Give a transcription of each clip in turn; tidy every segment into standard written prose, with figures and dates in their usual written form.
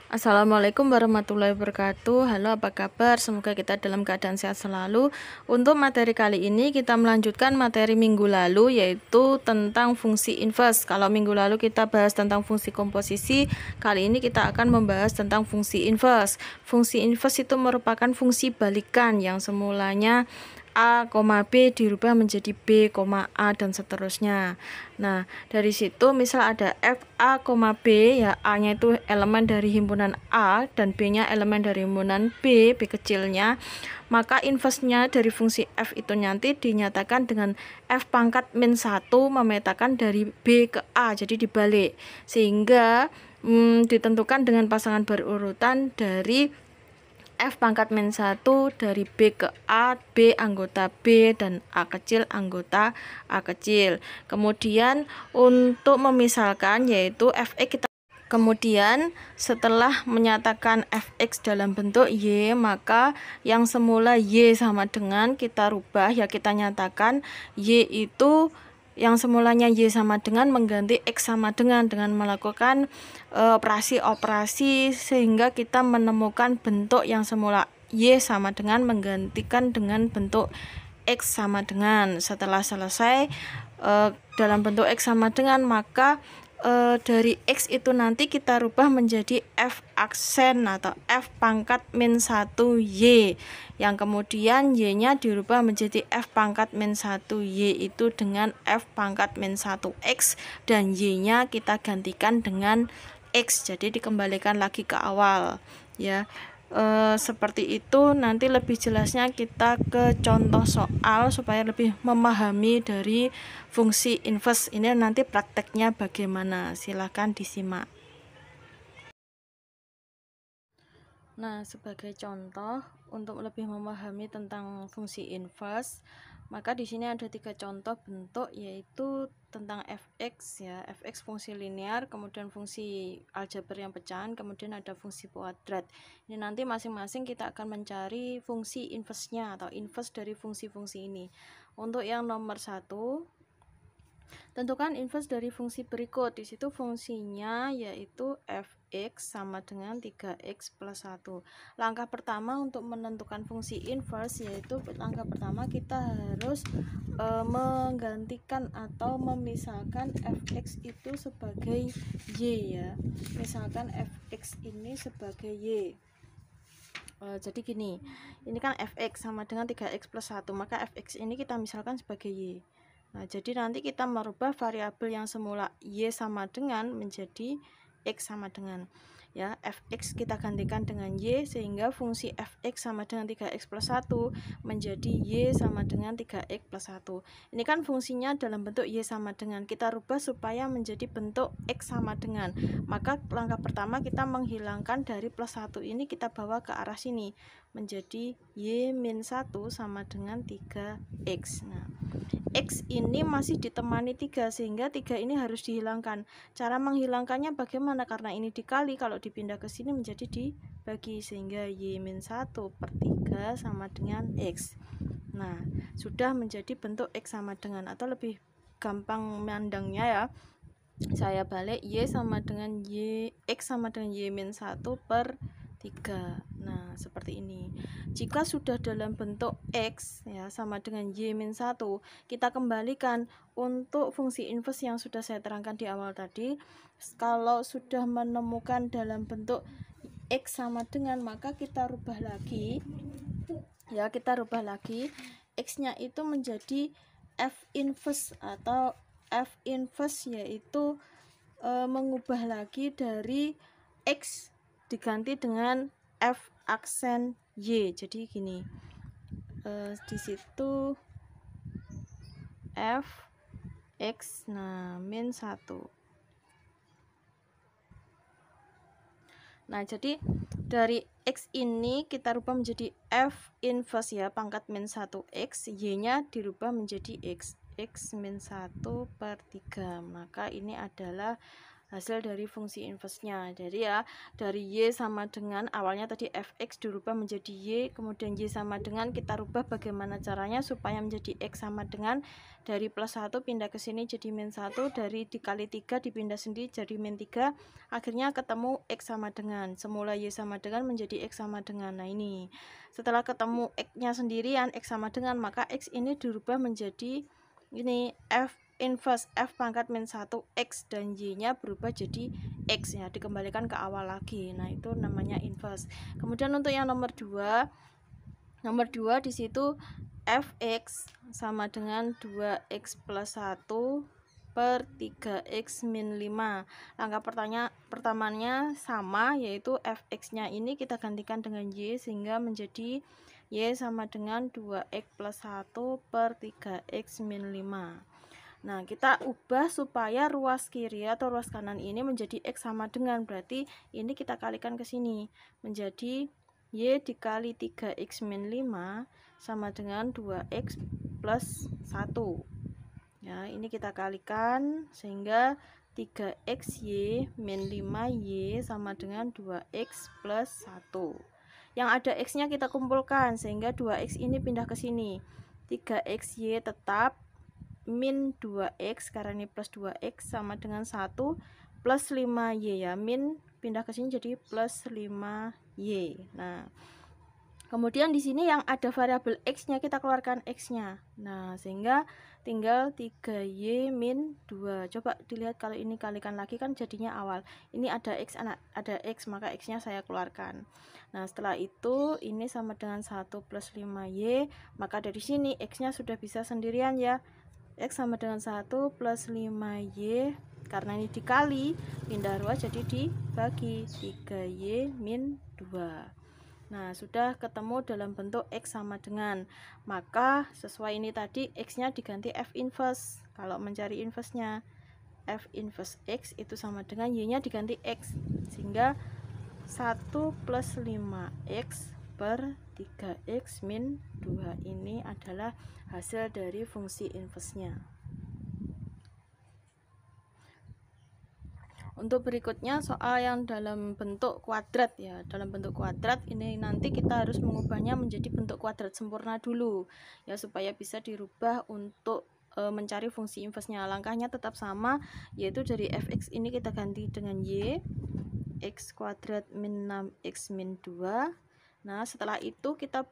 Assalamualaikum warahmatullahi wabarakatuh. Halo, apa kabar? Semoga kita dalam keadaan sehat selalu. Untuk materi kali ini kita melanjutkan materi minggu lalu, yaitu tentang fungsi inverse. Kalau minggu lalu kita bahas tentang fungsi komposisi, kali ini kita akan membahas tentang fungsi inverse. Fungsi inverse itu merupakan fungsi balikan yang semulanya A, B dirubah menjadi B, A dan seterusnya. Nah, dari situ misal ada F A, B, ya A-nya itu elemen dari himpunan A dan B-nya elemen dari himpunan B kecilnya, maka inverse-nya dari fungsi F itu nanti dinyatakan dengan F pangkat min 1 memetakan dari B ke A, jadi dibalik. Sehingga ditentukan dengan pasangan berurutan dari F pangkat min 1 dari B ke A, B anggota B, dan A kecil anggota A kecil. Kemudian untuk memisalkan yaitu Fx kita kemudian setelah menyatakan Fx dalam bentuk Y, maka yang semula Y sama dengan kita rubah, ya kita nyatakan Y itu yang semulanya Y sama dengan mengganti X sama dengan melakukan operasi-operasi sehingga kita menemukan bentuk yang semula Y sama dengan menggantikan dengan bentuk X sama dengan. Setelah selesai dalam bentuk X sama dengan, maka dari X itu nanti kita rubah menjadi F aksen atau F pangkat min 1 Y, yang kemudian Y nya dirubah menjadi F pangkat min 1 Y itu dengan F pangkat min 1 X, dan Y nya kita gantikan dengan X, jadi dikembalikan lagi ke awal ya. Seperti itu. Nanti lebih jelasnya kita ke contoh soal supaya lebih memahami dari fungsi inverse ini, nanti prakteknya bagaimana, silahkan disimak. Nah, sebagai contoh untuk lebih memahami tentang fungsi inverse, maka di sini ada 3 contoh bentuk, yaitu tentang fx ya, fx fungsi linear, kemudian fungsi aljabar yang pecahan, kemudian ada fungsi kuadrat. Ini nanti masing-masing kita akan mencari fungsi inverse-nya atau inverse dari fungsi-fungsi ini. Untuk yang nomor 1, tentukan inverse dari fungsi berikut. Di situ fungsinya yaitu fx sama dengan 3x plus 1. Langkah pertama untuk menentukan fungsi inverse yaitu langkah pertama kita harus menggantikan atau memisahkan fx itu sebagai y ya. Misalkan fx ini sebagai y. Jadi gini, ini kan fx sama dengan 3x plus 1, maka fx ini kita misalkan sebagai y. Nah, jadi nanti kita merubah variabel yang semula Y sama dengan menjadi X sama dengan, ya, Fx kita gantikan dengan Y sehingga fungsi Fx sama dengan 3x plus 1 menjadi Y sama dengan 3x plus 1. Ini kan fungsinya dalam bentuk Y sama dengan, kita rubah supaya menjadi bentuk X sama dengan. Maka langkah pertama kita menghilangkan dari plus 1 ini, kita bawa ke arah sini menjadi Y min 1 sama dengan 3x. Nah, X ini masih ditemani 3 sehingga 3 ini harus dihilangkan. Cara menghilangkannya bagaimana? Karena ini dikali, kalau dipindah ke sini menjadi dibagi sehingga Y min 1 per 3 sama dengan X. Nah, sudah menjadi bentuk X sama dengan, atau lebih gampang memandangnya ya, saya balik Y sama dengan Y, X sama dengan Y min 1 per 3. Nah, seperti ini. Jika sudah dalam bentuk X ya sama dengan Y min 1, kita kembalikan untuk fungsi inverse yang sudah saya terangkan di awal tadi. Kalau sudah menemukan dalam bentuk X sama dengan, maka kita rubah lagi ya, kita rubah lagi X nya itu menjadi F inverse atau F inverse, yaitu mengubah lagi dari X diganti dengan F aksen Y. Jadi gini, di situ F X min 1. Nah, jadi dari X ini kita rubah menjadi F inverse ya, pangkat min 1x, Y nya dirubah menjadi X min 1 per 3. Maka ini adalah hasil dari fungsi inverse-nya. Jadi ya, dari Y sama dengan awalnya tadi fx dirubah menjadi Y, kemudian Y sama dengan kita rubah bagaimana caranya supaya menjadi X sama dengan dari plus 1 pindah ke sini jadi min 1, dari dikali 3 dipindah sendiri jadi min 3, akhirnya ketemu X sama dengan, semula Y sama dengan menjadi X sama dengan. Nah ini, setelah ketemu X-nya sendirian, X sama dengan, maka X ini dirubah menjadi ini F inverse F pangkat min 1 X, dan Y nya berubah jadi X ya, dikembalikan ke awal lagi. Nah itu namanya inverse. Kemudian untuk yang nomor 2 di situ fx sama dengan 2x plus 1 per 3x min 5. Langkah pertamanya sama, yaitu fx nya ini kita gantikan dengan y sehingga menjadi y sama dengan 2x plus 1 per 3x min 5. Nah, kita ubah supaya ruas kiri atau ruas kanan ini menjadi X sama dengan, berarti ini kita kalikan ke sini, menjadi Y dikali 3X min 5 sama dengan 2X plus 1. Ya, ini kita kalikan sehingga 3XY min 5Y sama dengan 2X plus 1. Yang ada X-nya kita kumpulkan sehingga 2X ini pindah ke sini. 3XY tetap, min 2x karena ini plus 2x sama dengan 1 plus 5y ya, min pindah ke sini jadi plus 5y. Nah, kemudian di sini yang ada variabel x-nya kita keluarkan x-nya. Nah, sehingga tinggal 3y min 2. Coba dilihat kalau ini kalikan lagi kan jadinya awal. Ini ada x, maka x-nya saya keluarkan. Nah, setelah itu ini sama dengan 1 plus 5y, maka dari sini x-nya sudah bisa sendirian ya. X sama dengan 1 plus 5Y, karena ini dikali, pindah ruas jadi dibagi 3Y min 2. Nah, sudah ketemu dalam bentuk X sama dengan, maka sesuai ini tadi X-nya diganti F inverse. Kalau mencari inverse-nya, F inverse X itu sama dengan Y-nya diganti X, sehingga 1 plus 5X per 3x min 2 ini adalah hasil dari fungsi inverse-nya. Untuk berikutnya soal yang dalam bentuk kuadrat ya. Dalam bentuk kuadrat ini nanti kita harus mengubahnya menjadi bentuk kuadrat sempurna dulu ya, supaya bisa dirubah untuk mencari fungsi inverse-nya. Langkahnya tetap sama, yaitu dari fx ini kita ganti dengan y, x kuadrat min 6x min 2. Nah, setelah itu kita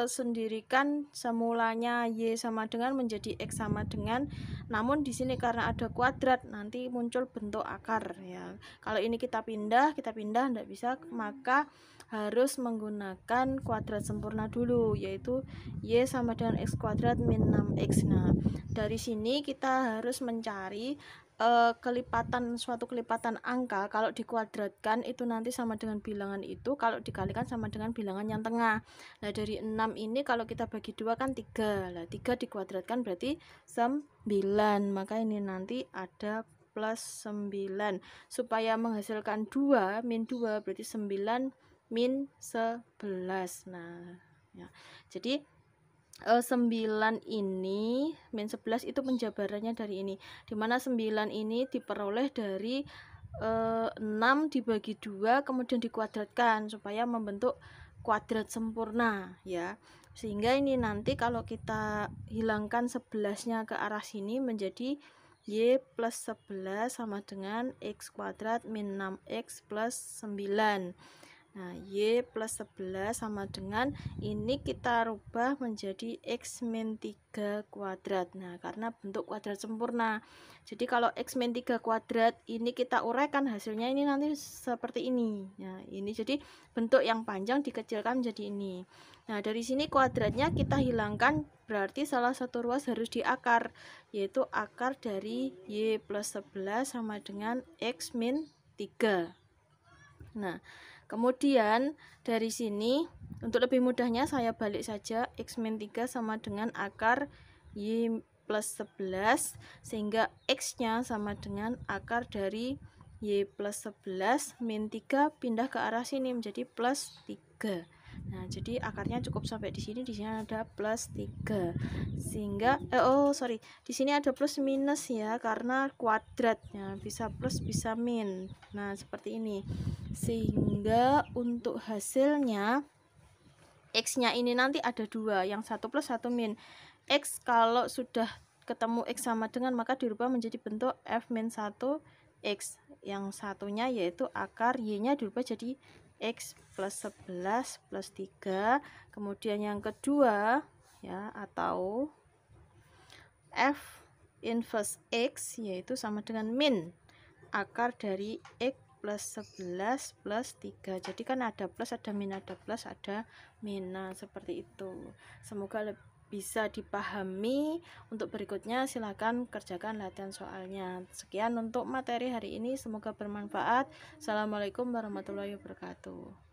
sendirikan semulanya y sama dengan menjadi x sama dengan, namun di sini karena ada kuadrat nanti muncul bentuk akar ya. Kalau ini kita pindah tidak bisa, maka harus menggunakan kuadrat sempurna dulu, yaitu y sama dengan x kuadrat min 6x. Nah, dari sini kita harus mencari suatu kelipatan angka. Kalau dikuadratkan itu nanti sama dengan bilangan itu, kalau dikalikan sama dengan bilangan yang tengah. Nah, dari 6 ini kalau kita bagi 2 kan 3. Nah, 3 dikuadratkan berarti 9. Maka ini nanti ada plus 9. Supaya menghasilkan 2 min 2 berarti 9 min 11. Nah, ya. Jadi 9 ini min 11 itu penjabarannya dari ini, dimana 9 ini diperoleh dari 6 dibagi 2 kemudian dikuadratkan supaya membentuk kuadrat sempurna ya. Sehingga ini nanti kalau kita hilangkan 11-nya ke arah sini menjadi y plus 11 sama dengan x kuadrat min 6x plus 9. Nah, y plus 11 sama dengan ini kita rubah menjadi x min 3 kuadrat. Nah, karena bentuk kuadrat sempurna. Jadi kalau x min 3 kuadrat ini kita uraikan, hasilnya ini nanti seperti ini. Nah, ini jadi bentuk yang panjang dikecilkan menjadi ini. Nah, dari sini kuadratnya kita hilangkan, berarti salah satu ruas harus diakar, yaitu akar dari y plus 11 sama dengan x min 3. Nah, kemudian dari sini untuk lebih mudahnya saya balik saja, x min 3 sama dengan akar y plus 11, sehingga x-nya sama dengan akar dari y plus 11 min 3 pindah ke arah sini menjadi plus 3. Nah, jadi akarnya cukup sampai di sini ada plus 3. Sehingga di sini ada plus minus ya karena kuadratnya bisa plus bisa min. Nah, seperti ini. Sehingga untuk hasilnya X-nya ini nanti ada 2, yang 1 plus 1 min. X kalau sudah ketemu X sama dengan maka dirubah menjadi bentuk F-1 X. Yang satunya yaitu akar Y-nya dirubah jadi X plus 11 plus 3. Kemudian yang kedua ya, atau F inverse X yaitu sama dengan min akar dari X plus 11 plus 3. Jadi kan ada plus, ada min, ada plus, ada min. Nah, seperti itu. Semoga bisa dipahami. Untuk berikutnya silakan kerjakan latihan soalnya. Sekian untuk materi hari ini, semoga bermanfaat. Assalamualaikum warahmatullahi wabarakatuh.